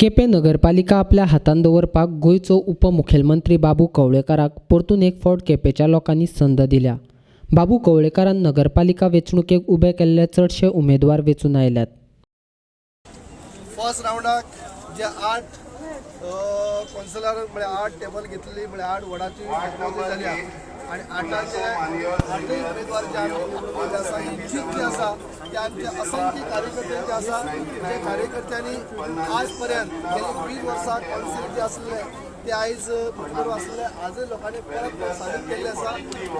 केपें नगरपालिका आपल्या हातांत दवरपाक गोंयचो उपमुखेलमंत्री बाबू कवळेकाराक परतून एक फावट केपेंच्या लोकांनी संद दिल्या। बाबू कवळेकारान नगरपालिका वेंचणुकेक उबे केल्ले चडशे उमेदवार वेंचून आयल्यात। फर्स्ट राउंडाक जे 8 कौन्सिलर म्हळ्यार 8 टेबल घेतली म्हळ्यार 8 वॉर्डाची मतमोजणी जाली आणि 8चे 8 उमेदवार जे आमी निवडून आसा ही जीत जी आसा ते आमचे असंख्य कार्यकर्ते जे आसा त्या कार्यकर्त्यांनी आज पर्यंत गेली 20 वर्सां कौन्सिल जे आसले ते आयज मुखेल आसले आजय लोकांनी परत सादर केल्ले आसा।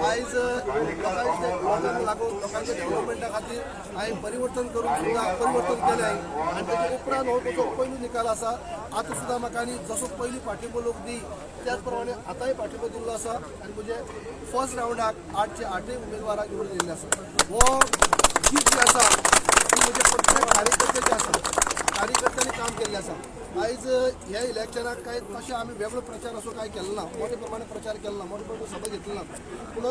आयज लोकांचे लागून लोकांच्या डेव्हलपमेंटा खातीर हांवें परिवर्तन करून सुद्दां परिवर्तन केलें आनी ताचे उपरांत हो ताचो पयलो निकाल आसा। आतां सुद्दां म्हाका जसो पयली पाठिंबो लोक दी त्याच प्रमाणे आतांय पाठिंबो दिल्लो आसा आनी म्हणजे फर्स्ट राउंडाक 8चे 8 उमेदवाराक निवडून दिल्ले आसा। हो जीत जी आसा ती म्हणजे प्रत्येक कार्यकर्ते जे आसा कार्यकर्त्यांनी काम केल्लें आसा। आयज ह्या इलेक्शनाक काय तशें आमी वेगळो प्रचार असो काय केलो ना, मोठे प्रमाणे प्रचार केलो ना, मोठे प्रमाणे सभा घेतली ना, पूण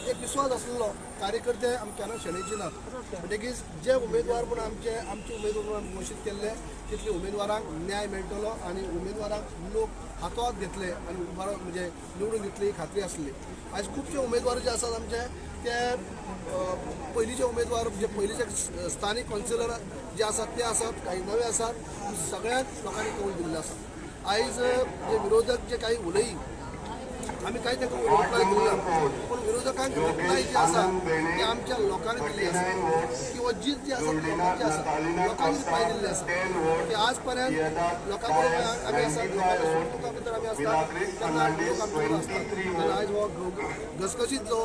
एक विश्वास आसलो कार्यकर्ते आमी केन्ना शेणयचे नात। म्हणटकीच जे उमेदवार पूण आमचे उमेदवार घोशीत केल्ले तितले उमेदवारांक न्याय मेळटलो आनी उमेदवारांक लोक हातांत घेतले आनी बरो म्हणजे निवडून दितली ही खात्री आसली। आयज खुबशे उमेदवार जे आसात आमचे ते पयलींचे उमेदवार म्हणजे पयलींचे स्थानीक कौन्सिलर जे आसात ते आसात, काही नवे आसात, सगळ्याच लोकांनी कौल दिल्ले आसा। आयज जे विरोधक जे काही उलयी आमी कांय तांकां रिप्लाय दिना, पूण विरोधकांक रिप्लाय जी आसा ती आमच्या लोकांनी दिल्ली आसा किंवा जीत जी आसा ती लोकांची आसा, लोकांनी रिप्लाय दिल्ली आसा की आज पर्यंत लोकां कडेन आमी आसात, लोकांच्या सोडणुका भितर आमी आसतात तेन्ना लोक आमचे कडेन आसतात। आनी आयज हो घसघशीत जो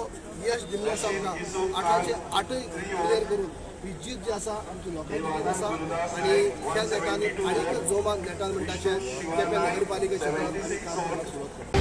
यश दिल्लें आसा आमकां 8चे 8 क्लियर करून ही जीत जी आसा आमची लोकांची जीत आसा आनी त्या नेटांनी आनीक जोमान नेटान म्हणटाचे केपें नगरपालिकेचे काम करपाक सुरवात करता।